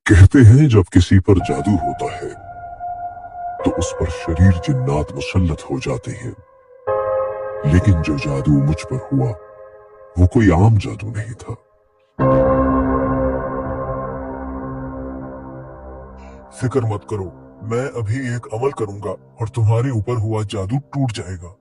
कहते हैं जब किसी पर जादू होता है तो उस पर शरीर जिन्नात मुसल्लत हो जाते हैं, लेकिन जो जादू मुझ पर हुआ वो कोई आम जादू नहीं था। फिक्र मत करो, मैं अभी एक अमल करूंगा और तुम्हारे ऊपर हुआ जादू टूट जाएगा।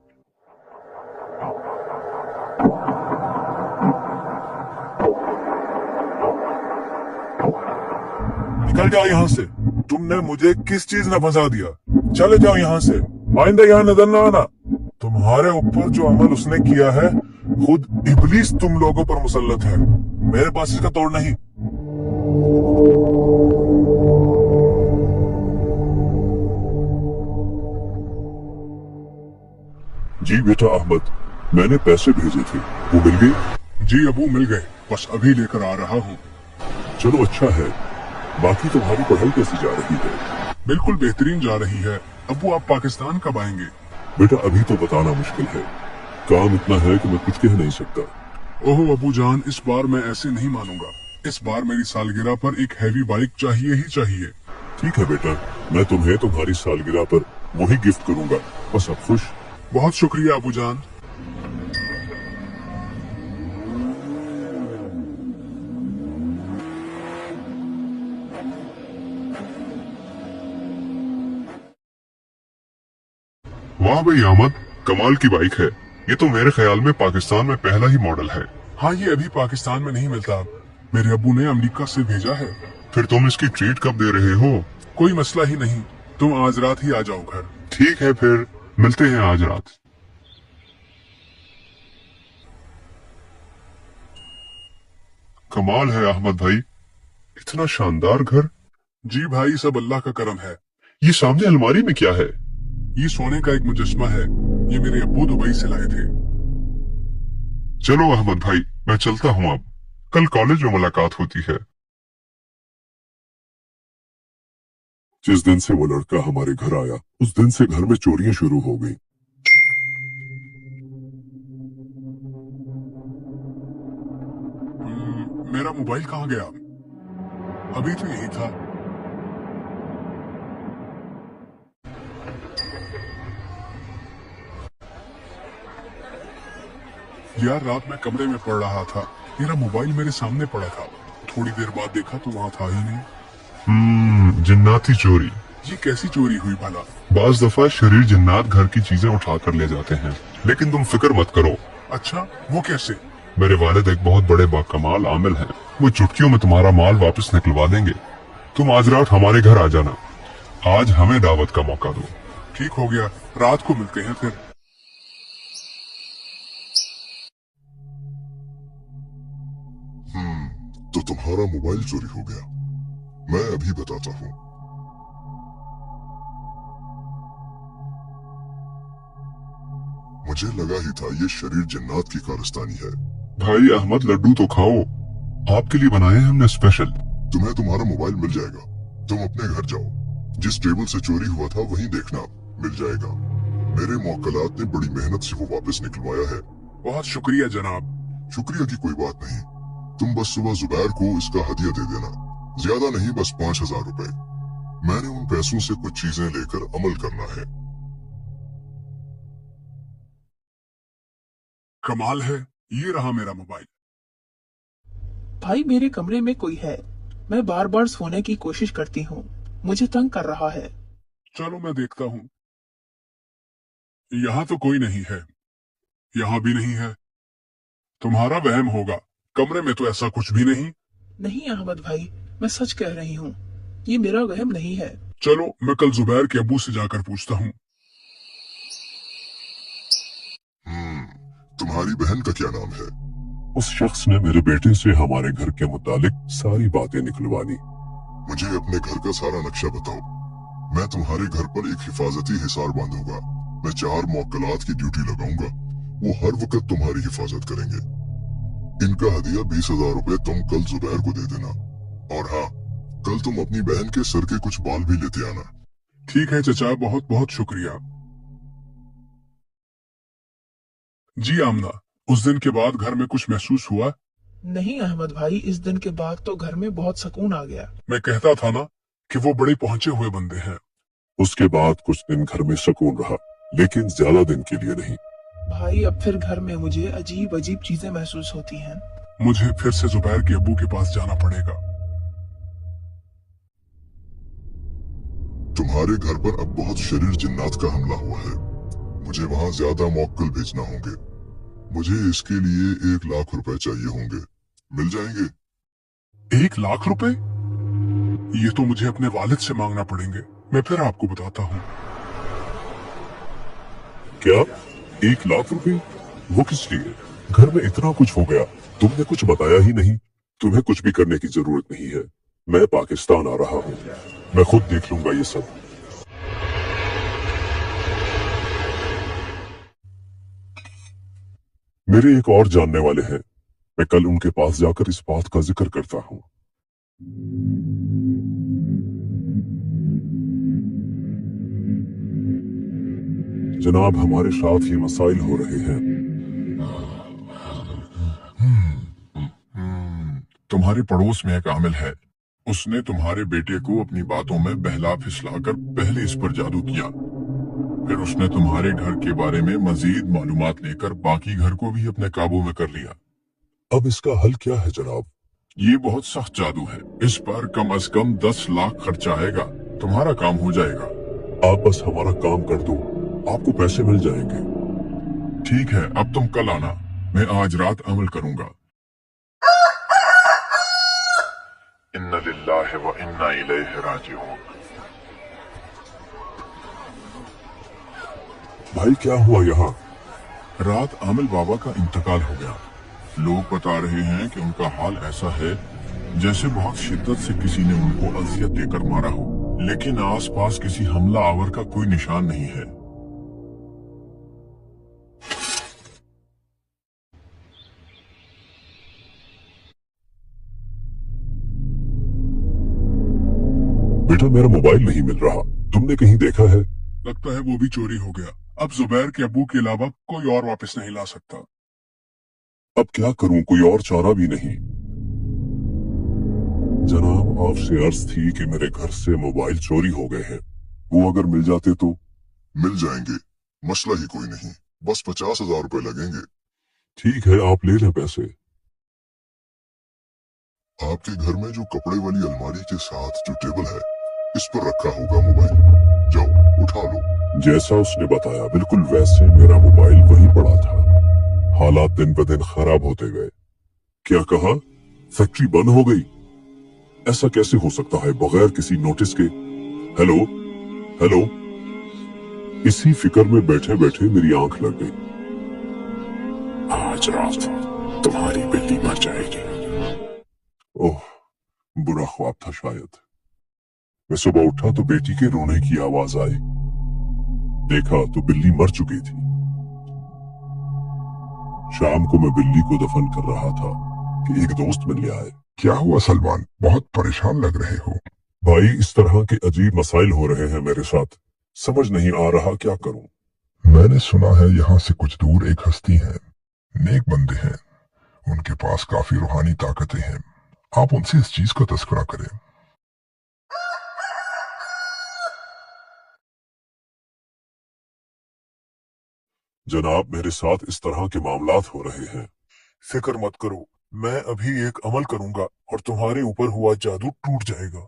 निकल जाओ यहाँ से। तुमने मुझे किस चीज ने फंसा दिया? चले जाओ यहाँ से, आइंदा यहाँ नजर न आना। तुम्हारे ऊपर जो अमल उसने किया है, खुद इब्लीस तुम लोगों पर मुसल्लत है। मेरे पास इसका तोड़ नहीं। जी बेटा अहमद, मैंने पैसे भेजे थे, वो मिल गए? जी अबू मिल गए, बस अभी लेकर आ रहा हूँ। चलो अच्छा है। बाकी तुम्हारी पढ़ाई कैसी जा रही है? बिल्कुल बेहतरीन जा रही है। अबू आप पाकिस्तान कब आएंगे? बेटा अभी तो बताना मुश्किल है, काम इतना है कि मैं कुछ कह नहीं सकता। ओहो अबू जान, इस बार मैं ऐसे नहीं मानूंगा। इस बार मेरी सालगिरह पर एक हैवी बाइक चाहिए ही चाहिए। ठीक है बेटा, मैं तुम्हें तुम्हारी सालगिरह पर वही गिफ्ट करूंगा। बस अब खुश? बहुत शुक्रिया अबू जान। वाह भाई अहमद, कमाल की बाइक है। ये तो मेरे ख्याल में पाकिस्तान में पहला ही मॉडल है। हाँ ये अभी पाकिस्तान में नहीं मिलता, मेरे अब्बू ने अमेरिका से भेजा है। फिर तुम इसकी ट्रीट कब दे रहे हो? कोई मसला ही नहीं, तुम आज रात ही आ जाओ घर। ठीक है फिर मिलते हैं आज रात। कमाल है अहमद भाई, इतना शानदार घर। जी भाई सब अल्लाह का करम है। ये सामने अलमारी में क्या है? ये सोने का एक मुजस्मा है, ये मेरे अब्बू दुबई से लाए थे। चलो अहमद भाई, मैं चलता हूँ अब, कल कॉलेज में मुलाकात होती है। जिस दिन से वो लड़का हमारे घर आया, उस दिन से घर में चोरियां शुरू हो गई। मेरा मोबाइल कहाँ गया? अभी तो यही था। यार रात में कमरे में पड़ रहा था, मेरा मोबाइल मेरे सामने पड़ा था। थोड़ी देर बाद देखा तो वहाँ था ही नहीं। जिन्नाती चोरी। ये कैसी चोरी हुई भला? बाज दफा शरीर जिन्नात घर की चीजें उठा कर ले जाते हैं, लेकिन तुम फिक्र मत करो। अच्छा वो कैसे? मेरे वालिद एक बहुत बड़े बाकमाल आमिल हैं, वो चुटकियों में तुम्हारा माल वापस निकलवा देंगे। तुम आज रात हमारे घर आ जाना, आज हमें दावत का मौका दो। ठीक हो गया, रात को मिलते हैं फिर। तो तुम्हारा मोबाइल चोरी हो गया, मैं अभी बताता हूँ। मुझे लगा ही था ये शरीर जन्नात की कारस्तानी है। भाई अहमद लड्डू तो खाओ, आपके लिए बनाए हैं हमने स्पेशल। तुम्हें तुम्हारा मोबाइल मिल जाएगा, तुम अपने घर जाओ, जिस टेबल से चोरी हुआ था वहीं देखना, मिल जाएगा। मेरे मौक्कलात ने बड़ी मेहनत से वो वापस निकलवाया है। बहुत शुक्रिया जनाब। शुक्रिया की कोई बात नहीं, तुम बस सुबह जुबैर को इसका हदिया दे देना, ज्यादा नहीं बस 5,000 रुपए। मैंने उन पैसों से कुछ चीजें लेकर अमल करना है। कमाल है, ये रहा मेरा मोबाइल। भाई मेरे कमरे में कोई है, मैं बार बार सोने की कोशिश करती हूँ, मुझे तंग कर रहा है। चलो मैं देखता हूँ। यहाँ तो कोई नहीं है, यहाँ भी नहीं है। तुम्हारा वहम होगा, कमरे में तो ऐसा कुछ भी नहीं। नहीं अहमद भाई, मैं सच कह रही हूँ, ये मेरा वहम नहीं है। चलो मैं कल जुबैर के अब्बू से जाकर पूछता हूँ। तुम्हारी बहन का क्या नाम है? उस शख्स ने मेरे बेटे से हमारे घर के मुतालिक सारी बातें निकलवा दी। मुझे अपने घर का सारा नक्शा बताओ, मैं तुम्हारे घर पर एक हिफाजती हिसार बांधूंगा। मैं 4 मौक्कलात की ड्यूटी लगाऊंगा, वो हर वक्त तुम्हारी हिफाजत करेंगे। इनका हदिया 20,000 रुपए तुम कल जुबैर को दे देना, और हाँ कल तुम अपनी बहन के सर के कुछ बाल भी लेते आना। ठीक है चचा, बहुत बहुत शुक्रिया। जी आमना, उस दिन के बाद घर में कुछ महसूस हुआ? नहीं अहमद भाई, इस दिन के बाद तो घर में बहुत सुकून आ गया। मैं कहता था ना कि वो बड़े पहुंचे हुए बंदे हैं। उसके बाद कुछ दिन घर में सुकून रहा, लेकिन ज्यादा दिन के लिए नहीं। भाई अब फिर घर में मुझे अजीब अजीब चीजें महसूस होती हैं। मुझे फिर से जुबैर के अब्बू के पास जाना पड़ेगा। तुम्हारे घर पर अब बहुत शरीर जिन्नात का हमला हुआ है। मुझे वहाँ ज्यादा मौक्कल भेजना होंगे। मुझे इसके लिए 1 लाख रुपए चाहिए होंगे। मिल जाएंगे? 1 लाख रुपए? ये तो मुझे अपने वालिद से मांगना पड़ेंगे। मैं फिर आपको बताता हूँ। क्या 1 लाख रुपए? वो किस लिए? घर में इतना कुछ हो गया, तुमने कुछ बताया ही नहीं। तुम्हें कुछ भी करने की जरूरत नहीं है। मैं पाकिस्तान आ रहा हूँ, मैं खुद देख लूंगा ये सब। मेरे एक और जानने वाले हैं, मैं कल उनके पास जाकर इस बात का जिक्र करता हूँ। जनाब, हमारे साथ ये मसाइल हो रहे हैं। तुम्हारे पड़ोस में एक आमिल है। उसने तुम्हारे बेटे को अपनी बातों में बहला फिसलाकर पहले इस पर जादू किया। फिर उसने तुम्हारे घर के बारे में मजीद मालूमात लेकर बाकी घर को भी अपने काबू में कर लिया। अब इसका हल क्या है जनाब? ये बहुत सख्त जादू है। इस पर कम से कम 10 लाख खर्चा आएगा। तुम्हारा काम हो जाएगा। आप बस हमारा काम कर दो, आपको पैसे मिल जाएंगे। ठीक है, अब तुम कल आना, मैं आज रात अमल करूंगा। इन्ना लिल्लाहि व इन्ना इलैहि राजिऊन। भाई क्या हुआ यहाँ? रात आमिल बाबा का इंतकाल हो गया। लोग बता रहे हैं कि उनका हाल ऐसा है जैसे बहुत शिद्दत से किसी ने उनको अजियत देकर मारा हो, लेकिन आसपास किसी हमला आवर का कोई निशान नहीं है। बेटा, मेरा मोबाइल नहीं मिल रहा, तुमने कहीं देखा है? लगता है वो भी चोरी हो गया। अब जुबैर के अब्बू के अलावा कोई और वापस नहीं ला सकता। अब क्या करूं, कोई और चारा भी नहीं। जनाब, आपसे अर्ज थी कि मेरे घर से मोबाइल चोरी हो गए हैं। वो अगर मिल जाते तो? मिल जाएंगे, मसला ही कोई नहीं। बस 50,000 रुपए लगेंगे। ठीक है, आप ले लें पैसे। आपके घर में जो कपड़े वाली अलमारी के साथ जो टेबल है, इस पर रखा होगा मोबाइल। जाओ उठा लो। जैसा उसने बताया बिल्कुल वैसे मेरा मोबाइल वहीं पड़ा था। हालात दिन ब दिन खराब होते गए। क्या कहा? फैक्ट्री बंद हो गई? ऐसा कैसे हो सकता है बगैर किसी नोटिस के? Hello hello. इसी फिक्र में बैठे बैठे मेरी आंख लग गई। आज रात तुम्हारी बिल्ली मर जाएगी। ओह, बुरा ख्वाब था शायद। मैं सुबह उठा तो बेटी के रोने की आवाज आई। देखा तो बिल्ली मर चुकी थी। शाम को मैं बिल्ली को दफन कर रहा था कि एक दोस्त मिल आए। क्या हुआ सलमान, बहुत परेशान लग रहे हो? भाई, इस तरह के अजीब मसाइल हो रहे हैं मेरे साथ, समझ नहीं आ रहा क्या करूं। मैंने सुना है यहाँ से कुछ दूर एक हस्ती है, नेक बंदे हैं, उनके पास काफी रूहानी ताकतें हैं। आप उनसे इस चीज का तस्करा करें। जनाब, मेरे साथ इस तरह के मामलात हो रहे हैं। फिक्र मत करो, मैं अभी एक अमल करूंगा और तुम्हारे ऊपर हुआ जादू टूट जाएगा।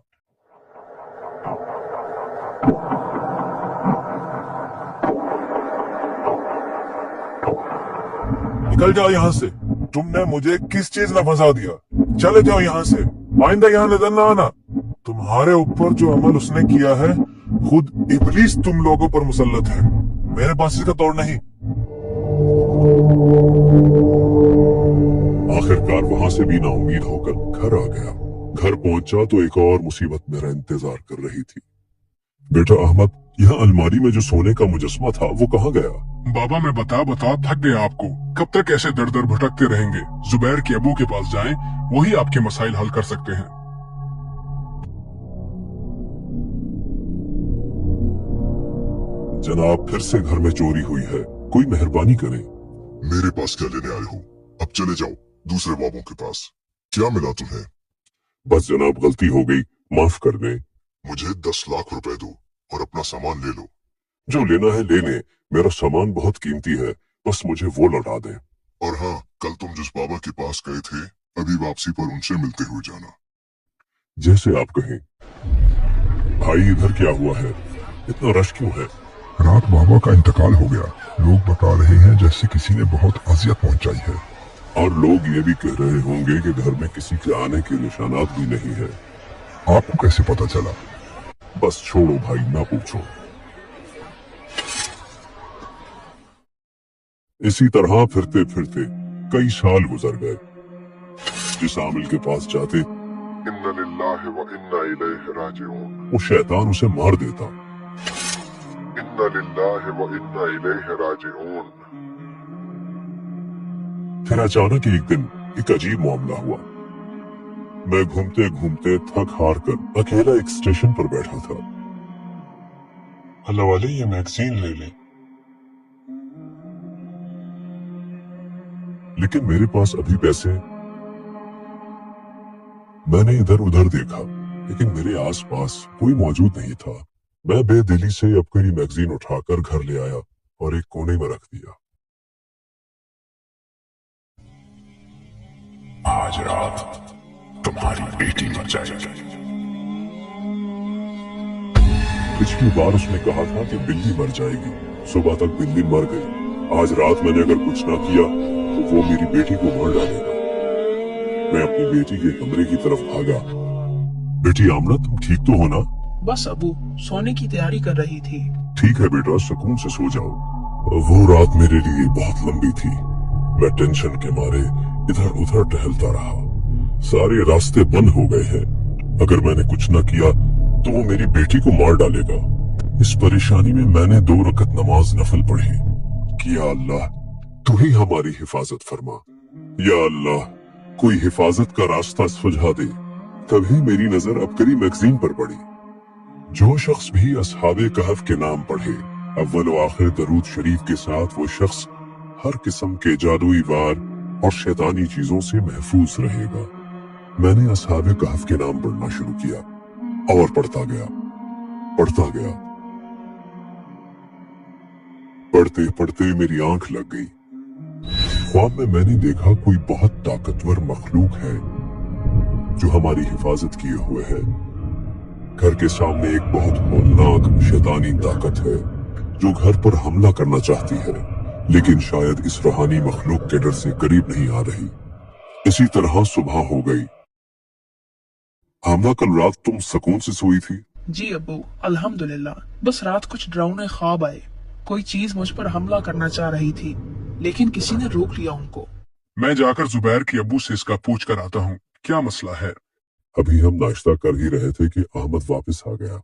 निकल जाओ यहाँ से। तुमने मुझे किस चीज ने फंसा दिया? चले जाओ यहाँ से, आइंदा यहाँ नजर ना आना। तुम्हारे ऊपर जो अमल उसने किया है, खुद इब्लीस तुम लोगों पर मुसल्लत है। मेरे पास इसका तोड़ नहीं। आखिरकार वहां से भी नाउम्मीद होकर घर आ गया। घर पहुंचा तो एक और मुसीबत मेरा इंतजार कर रही थी। बेटा अहमद, यह अलमारी में जो सोने का मुजस्मा था वो कहाँ गया? बाबा, मैं बता थक गया आपको। कब तक ऐसे दर दर भटकते रहेंगे? जुबैर के अबू के पास जाएं, वही आपके मसाइल हल कर सकते हैं। जनाब, फिर से घर में चोरी हुई है, कोई मेहरबानी करे। मेरे पास क्या लेने आए हो? अब चले जाओ, दूसरे बाबों के पास। क्या मिला तुम्हें? बस जनाब, गलती हो गई, माफ कर दें। मुझे 10 लाख रुपए दो और अपना सामान ले लो। जो लेना है ले लें, मेरा सामान बहुत कीमती है, बस मुझे वो लौटा दें। और हाँ, कल तुम जिस बाबा के पास गए थे, अभी वापसी पर उनसे मिलते हुए जाना। जैसे आप कहें। भाई, इधर क्या हुआ है? इतना रश क्यों है? रात बाबा का इंतकाल हो गया। लोग बता रहे हैं जैसे किसी ने बहुत अजियत पहुंचाई है। और लोग ये भी कह रहे होंगे कि घर में किसी के आने के निशानात भी नहीं है। आपको कैसे पता चला? बस छोड़ो भाई, ना पूछो। इसी तरह फिरते फिरते कई साल गुजर गए। जिस आमिल के पास जाते, इन्ना लिल्लाहि व इन्ना इलैहि राजिऊन, वो शैतान उसे मार देता। इन्ना लिल्लाहि व इन्ना इलैहि राजिऊन। फिर अचानक एक दिन एक अजीब मामला हुआ। मैं घूमते घूमते थक हार कर अकेला एक स्टेशन पर बैठा था। अल्लाह वाले, ये मैगजीन ले लें। लेकिन मेरे पास अभी पैसे। मैंने इधर उधर देखा, लेकिन मेरे आसपास कोई मौजूद नहीं था। मैं बेदिली से अपनी मैगजीन उठाकर घर ले आया और एक कोने में रख दिया। आज रात तुम्हारी बेटी मर जाएगी। पिछली बार उसने कहा था कि बिल्ली मर जाएगी, सुबह तक बिल्ली मर गई। आज रात मैंने अगर कुछ ना किया तो वो मेरी बेटी को मार डालेगा। मैं अपनी बेटी के कमरे की तरफ भागा। बेटी आमना, तुम ठीक तो हो ना? बस अबू, सोने की तैयारी कर रही थी। ठीक है बेटा, सुकून से सो जाओ। वो रात मेरे लिए बहुत लंबी थी। मैं टेंशन के मारे इधर उधर टहलता रहा। सारे रास्ते बंद हो गए हैं। अगर मैंने कुछ न किया तो वो मेरी बेटी को मार डालेगा। इस परेशानी में मैंने 2 रकत नमाज नफल पढ़ी कि या अल्लाह, तू ही हमारी हिफाजत फरमा। या अल्लाह, कोई हिफाजत का रास्ता सुझा दे। तभी मेरी नजर अबकरी मैगजीन पर पड़ी। जो शख्स भी असहाबे कहफ के नाम पढ़े, अव्वल व आखिर दरूद शरीफ के साथ, वो शख्स हर किस्म के जादुई वार और शैतानी चीजों से महफूज रहेगा। मैंने असहाबे कहफ के नाम पढ़ना शुरू किया और पढ़ता गया। पढ़ते पढ़ते मेरी आंख लग गई। ख्वाब में मैंने देखा कोई बहुत ताकतवर मखलूक है जो हमारी हिफाजत किए हुए है। घर के सामने एक बहुत होलनाक शैतानी ताकत है जो घर पर हमला करना चाहती है, लेकिन शायद इस रूहानी मखलूक के डर से करीब नहीं आ रही। इसी तरह सुबह हो गई। आमना, कल रात तुम सुकून से सोई थी? जी अबू, अल्हम्दुलिल्लाह। बस रात कुछ डरावने ख्वाब आए। कोई चीज मुझ पर हमला करना चाह रही थी, लेकिन किसी ने रोक लिया उनको। मैं जाकर जुबैर के अब्बू से इसका पूछ कर आता हूँ, क्या मसला है? अभी हम नाश्ता कर ही रहे थे कि अहमद वापस आ गया।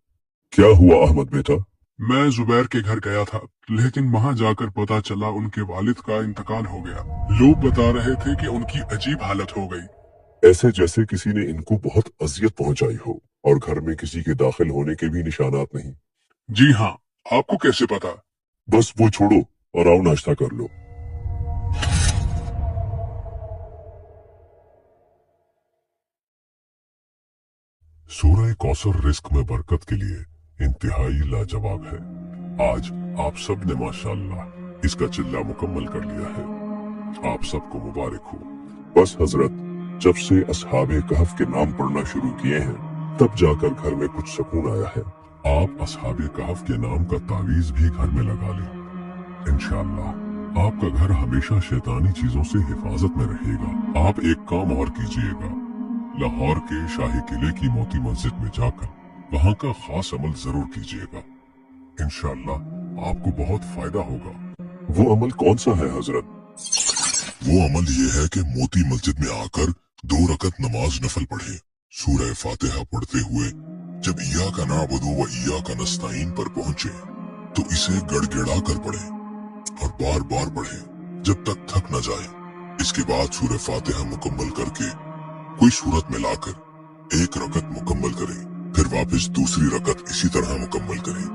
क्या हुआ अहमद बेटा? मैं जुबैर के घर गया था, लेकिन वहाँ जाकर पता चला उनके वालिद का इंतकाल हो गया। लोग बता रहे थे कि उनकी अजीब हालत हो गई, ऐसे जैसे किसी ने इनको बहुत अजियत पहुंचाई हो, और घर में किसी के दाखिल होने के भी निशानात नहीं। जी हाँ, आपको कैसे पता? बस वो छोड़ो और आओ नाश्ता कर लो। सूरह कौसर रिस्क में बरकत के लिए इंतहाई लाजवाब है। आज आप सब ने माशाअल्लाह इसका चिल्ला मुकम्मल कर लिया है। आप सबको मुबारक हो। बस हजरत, जब से असहाबे कहफ के नाम पढ़ना शुरू किए हैं, तब जाकर घर में कुछ सुकून आया है। आप असहाबे कहफ के नाम का तावीज भी घर में लगा लें। इंशाअल्लाह आपका घर हमेशा शैतानी चीजों से हिफाजत में रहेगा। आप एक काम और कीजिएगा, लाहौर के शाही किले की मोती मस्जिद में जाकर वहाँ का खास अमल जरूर कीजिएगा। इंशाअल्लाह आपको बहुत फायदा होगा। वो अमल कौन सा है हजरत? वो अमल ये है कि मोती मस्जिद में आकर 2 रकत नमाज नफल पढ़े। सूरह फातिहा पढ़ते हुए जब इय्याका नअबुदु व इय्याका नस्तईन पर पहुँचे तो इसे गड़गड़ा कर पढ़े और बार बार पढ़े जब तक थक न जाए। इसके बाद सूरह फातिहा मुकम्मल करके कोई सूरत मिलाकर 1 रकत मुकम्मल करें, फिर वापस दूसरी रकत इसी तरह मुकम्मल करें।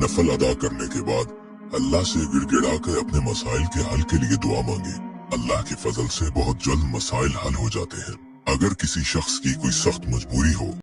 नफल अदा करने के बाद अल्लाह से गिड़गिड़ा कर अपने मसाइल के हल के लिए दुआ मांगे। अल्लाह के फजल से बहुत जल्द मसाइल हल हो जाते हैं। अगर किसी शख्स की कोई सख्त मजबूरी हो